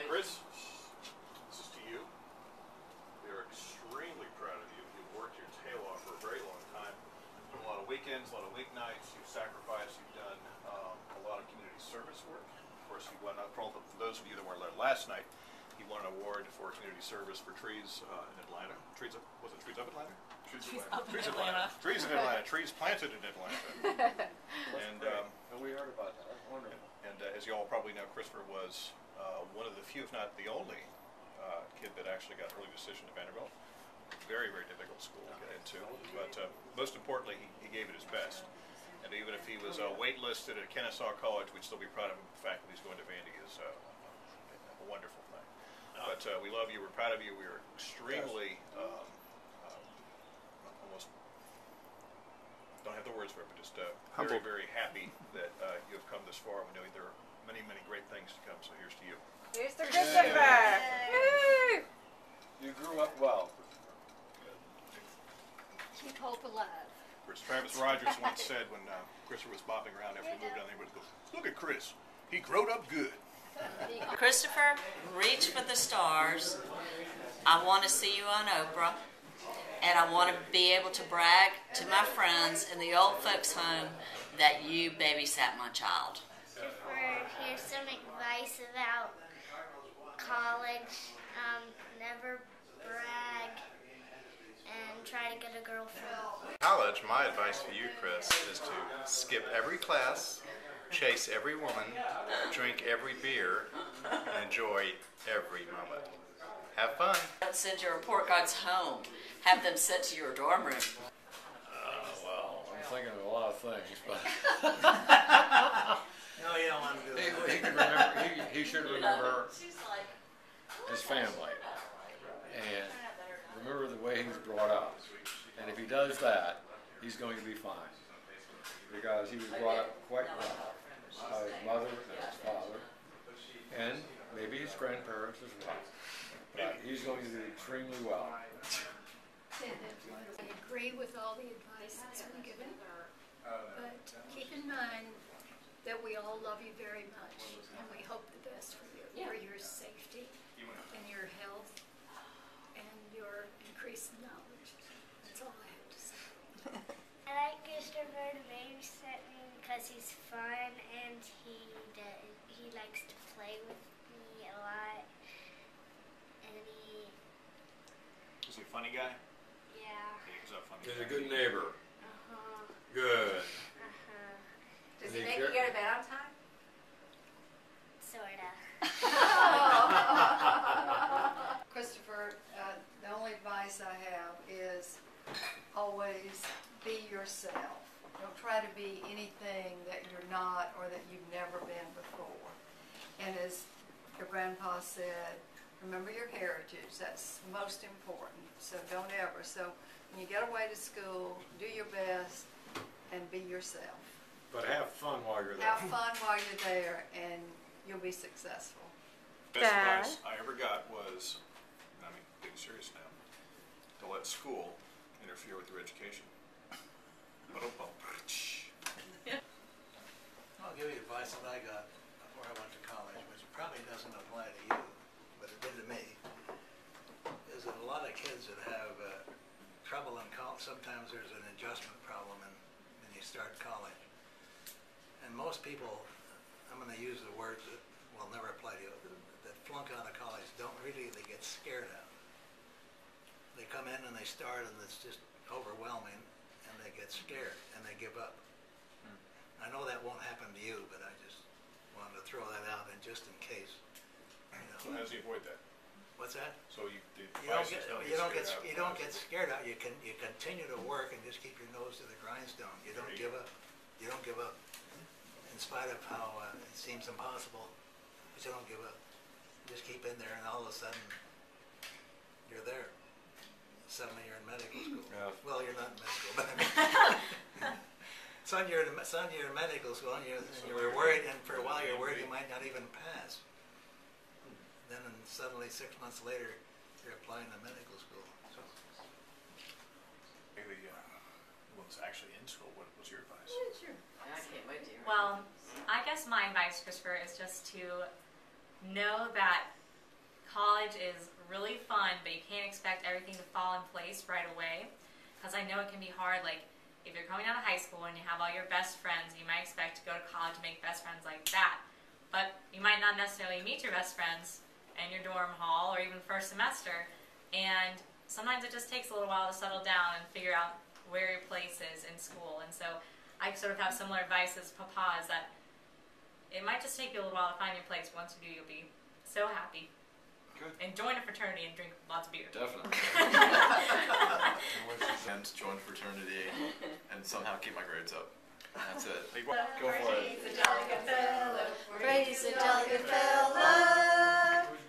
Chris, this is to you. We are extremely proud of you. You've worked your tail off for a very long time. A lot of weekends, a lot of weeknights. You've sacrificed. You've done a lot of community service work. Of course, you won, for those of you that weren't there last night, you won an award for community service for trees in Atlanta. Was it Trees Up Atlanta? Trees in Atlanta. Trees in Atlanta. Trees planted in Atlanta. And we heard about that. That's wonderful. And as you all probably know, Christopher was one of the few, if not the only, kid that actually got early decision to Vanderbilt. Very, very difficult school to get into. But most importantly, he gave it his best. And even if he was waitlisted at Kennesaw College, we'd still be proud of him. The fact that he's going to Vandy is a wonderful thing. But we love you. We're proud of you. We are extremely, almost don't have the words for it, but just very, very happy that you have come this far. We know there are many, many great things to come. So here's to you. Here's to Christopher. You grew up well. Keep hope alive. As Travis Rogers once said when Christopher was bopping around after he moved down there, he would go, "Look at Chris. He growed up good." Christopher, reach for the stars. I want to see you on Oprah, and I want to be able to brag to my friends in the old folks' home that you babysat my child. Christopher, here's some advice about college. Never brag and try to get a girlfriend. College, my advice for you, Chris, is to skip every class, chase every woman, drink every beer, and enjoy every moment. Have fun. Don't send your report cards home. Have them sent to your dorm room. Well, I'm thinking of a lot of things, but no, you don't want to do that. he can remember. He should remember his family and remember the way he was brought up. And if he does that, he's going to be fine, because he was brought up quite well by his mother and his father, and maybe his grandparents as well. But he's going to do extremely well. I agree with all the advice that's been given, but keep in mind that we all love you very much, and we hope the best for you, for your safety and your health and your increased knowledge. That's all I have to say. I like Christopher to babysit me because he's fun and he likes to play with me a lot. And Is he a funny guy? Yeah. He's a funny He's guy. a good neighbor. Good. Does he make you go to bed on time? Sorta. Christopher, the only advice I have is always be yourself. Don't try to be anything that you're not or that you've never been before. And as your grandpa said, remember your heritage. That's most important. So don't ever. So when you get away to school, do your best and be yourself. But have fun while you're there. Have fun while you're there, and you'll be successful. Best advice I ever got was, I mean, being serious now, to let school interfere with your education. I'll give you advice that I got before I went to college, which probably doesn't apply to you, but it did to me, is that a lot of kids that have trouble in college, sometimes there's an adjustment problem when you start college. And most people, I'm going to use the words that will never apply to you, that flunk out of college they get scared of. They come in and they start and it's just overwhelming and they get scared and they give up. I know that won't happen to you, but I just wanted to throw that out, and just in case. So how does he avoid that? What's that? So you don't get scared out. You continue to work and just keep your nose to the grindstone. You don't give up. You don't give up. In spite of how it seems impossible, but you don't give up. You just keep in there, and all of a sudden, you're there. Suddenly, you're in medical school. Well, you're not in med school, but son, you're in medical school, and you were worried, and for a while you're worried you might not even pass. Then suddenly 6 months later, you're applying to medical school. So. Maybe was actually in school. What was your advice? I can't wait to hear. Well, I guess my advice, Christopher, is just to know that college is really fun, but you can't expect everything to fall in place right away. Because I know it can be hard. Like, if you're coming out of high school and you have all your best friends, you might expect to go to college and make best friends like that. But you might not necessarily meet your best friends in your dorm hall or even first semester. And sometimes it just takes a little while to settle down and figure out where your place is in school. And so I sort of have similar advice as Papa, is that it might just take you a little while to find your place. Once you do, you'll be so happy. Good. And join a fraternity and drink lots of beer. Definitely. And join fraternity and somehow keep my grades up. That's it. Go for it. Praise the jolly good fellow. Praise the jolly good fellow.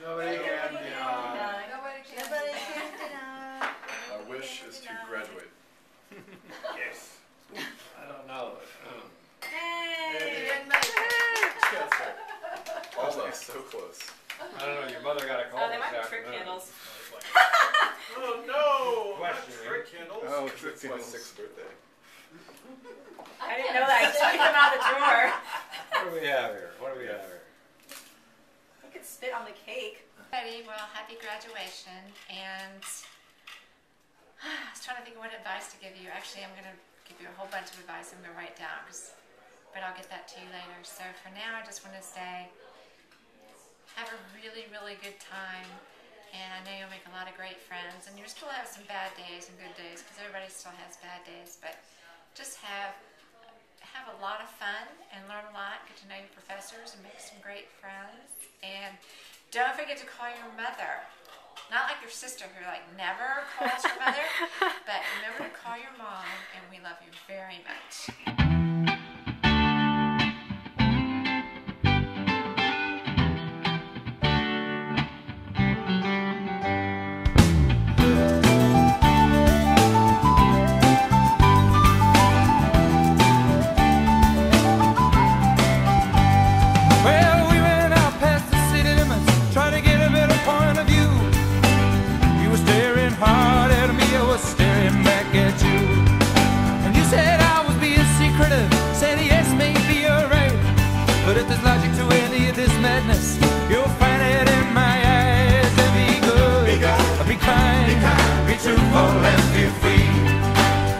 Nobody can deny. Nobody can deny. My wish is to graduate. Yes. I don't know. Hey! You didn't make it. Almost so close. I don't know. Your mother got a call. Oh, they might be this trick afternoon. candles. Oh no! Question, Not trick candles. Oh, it's my 6th birthday. I didn't know that. I just took them out of the drawer. What do we have here? What do we have here? You could spit on the cake. Well, happy graduation, and I was trying to think of what advice to give you. Actually, I'm going to give you a whole bunch of advice I'm going to write down, but I'll get that to you later. So for now, I just want to say, have a really, really good time, and I know you'll make a lot of great friends, and you'll still have some bad days and good days, because everybody still has bad days, but just have a lot of fun and learn a lot, get to know your professors and make some great friends, and don't forget to call your mother. Not like your sister who never calls her mother, but remember to call your mom, and we love you very much. You'll find it in my eyes. And be good, be kind, be truthful and be free.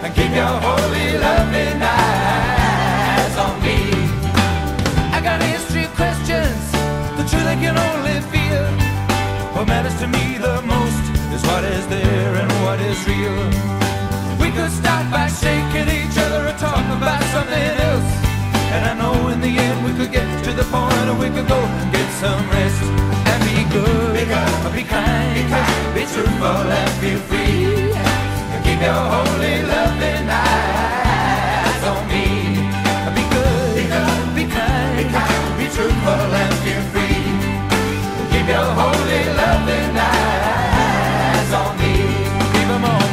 And keep your holy loving eyes on me. I got a history of questions, the truth I can only feel. What matters to me the most is what is there and what is real. We could start by shaking each other or talk about something else, and I know in the end we could get to the point where we could go and get some rest. And be good, be kind, be truthful and be free. And keep your holy loving eyes on me. Be good, be kind, be truthful and be free. Keep your holy loving eyes on me. Keep them on me.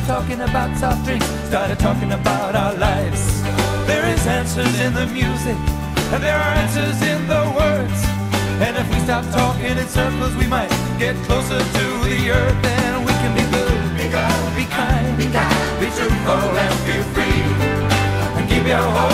Talking about soft drinks, started talking about our lives. There is answers in the music, and there are answers in the words. And if we stop talking in circles, we might get closer to the earth. And we can be good, be kind, be truthful and be free. And keep your heart